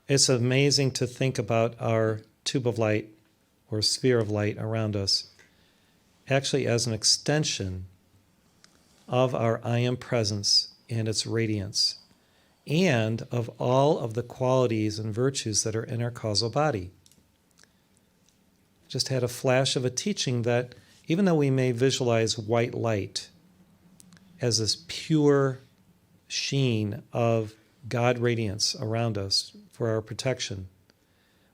It's amazing to think about our tube of light or sphere of light around us actually as an extension of our I am presence and its radiance, and of all of the qualities and virtues that are in our causal body. Just had a flash of a teaching that even though we may visualize white light as this pure sheen of God radiance around us for our protection,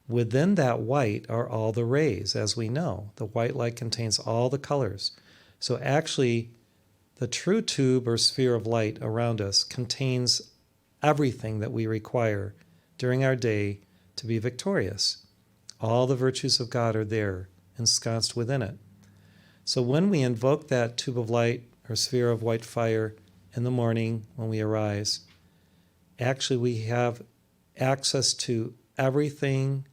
within that white are all the rays, as we know. The white light contains all the colors. So actually, the true tube or sphere of light around us contains everything that we require during our day to be victorious. All the virtues of God are there, ensconced within it. So when we invoke that tube of light or sphere of white fire in the morning when we arise, actually we have access to everything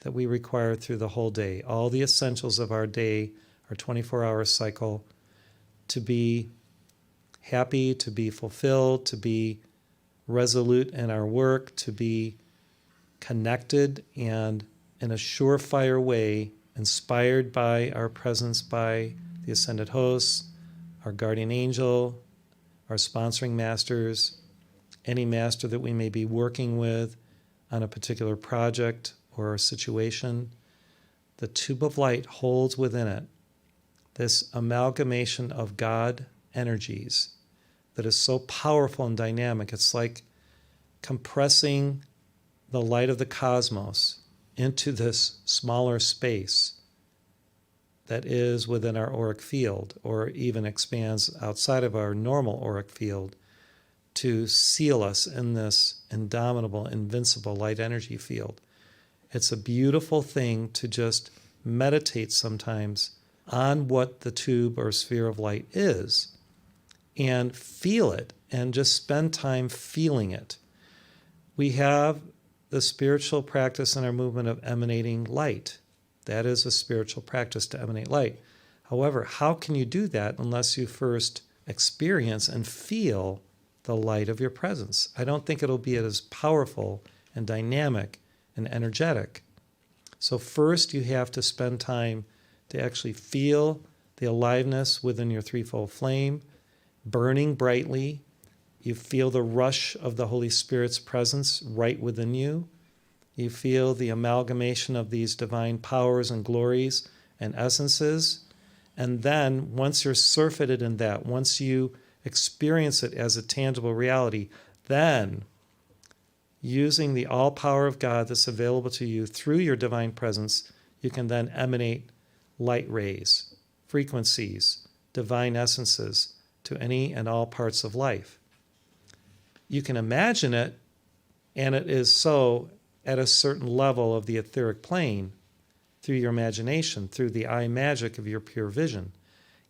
that we require through the whole day, all the essentials of our day, our 24-hour cycle, to be happy, to be fulfilled, to be resolute in our work, to be connected and in a surefire way, inspired by our presence by the ascended hosts, our guardian angel, our sponsoring masters, any master that we may be working with on a particular project or a situation. The tube of light holds within it this amalgamation of God energies that is so powerful and dynamic. It's like compressing the light of the cosmos into this smaller space that is within our auric field, or even expands outside of our normal auric field to seal us in this indomitable, invincible light energy field. It's a beautiful thing to just meditate sometimes on what the tube or sphere of light is and feel it and just spend time feeling it. We have the spiritual practice in our movement of emanating light. That is a spiritual practice, to emanate light. However, how can you do that unless you first experience and feel the light of your presence? I don't think it'll be as powerful and dynamic and energetic. So first you have to spend time to actually feel the aliveness within your threefold flame, burning brightly. You feel the rush of the Holy Spirit's presence right within you. You feel the amalgamation of these divine powers and glories and essences. And then once you're surfeited in that, once you experience it as a tangible reality, then using the all power of God that's available to you through your divine presence, you can then emanate light rays, frequencies, divine essences to any and all parts of life. You can imagine it, and it is so at a certain level of the etheric plane through your imagination, through the eye magic of your pure vision.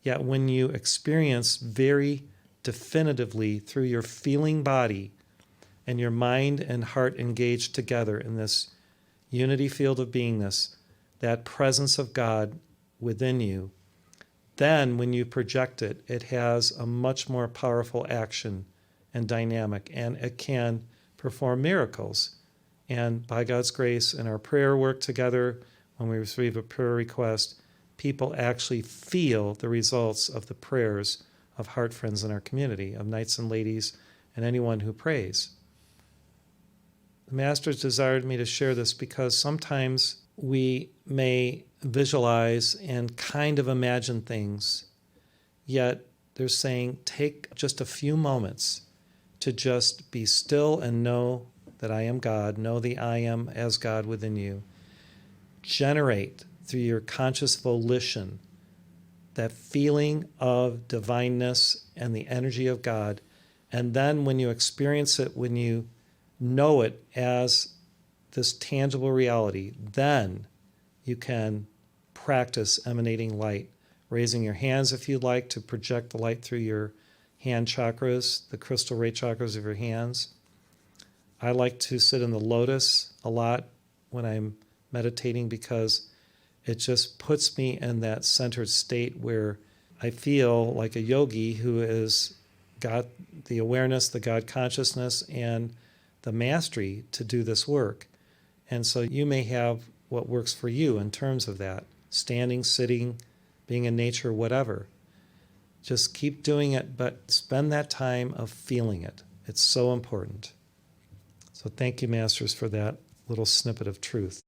Yet when you experience very definitively through your feeling body and your mind and heart engaged together in this unity field of beingness, that presence of God within you, then when you project it, it has a much more powerful action and dynamic, and it can perform miracles. And by God's grace, in our prayer work together, when we receive a prayer request, people actually feel the results of the prayers of heart friends in our community, of knights and ladies, and anyone who prays. The Masters desired me to share this because sometimes we may visualize and kind of imagine things, yet they're saying take just a few moments to just be still and know that I am God, know the I am as God within you. Generate through your conscious volition that feeling of divineness and the energy of God. And then when you experience it, when you know it as this tangible reality, then you can practice emanating light, raising your hands if you'd like to project the light through your hand chakras, the crystal ray chakras of your hands. I like to sit in the lotus a lot when I'm meditating because it just puts me in that centered state where I feel like a yogi who has got the awareness, the God consciousness, and the mastery to do this work. And so you may have what works for you in terms of that, standing, sitting, being in nature, whatever. Just keep doing it, but spend that time of feeling it. It's so important. So thank you, Masters, for that little snippet of truth.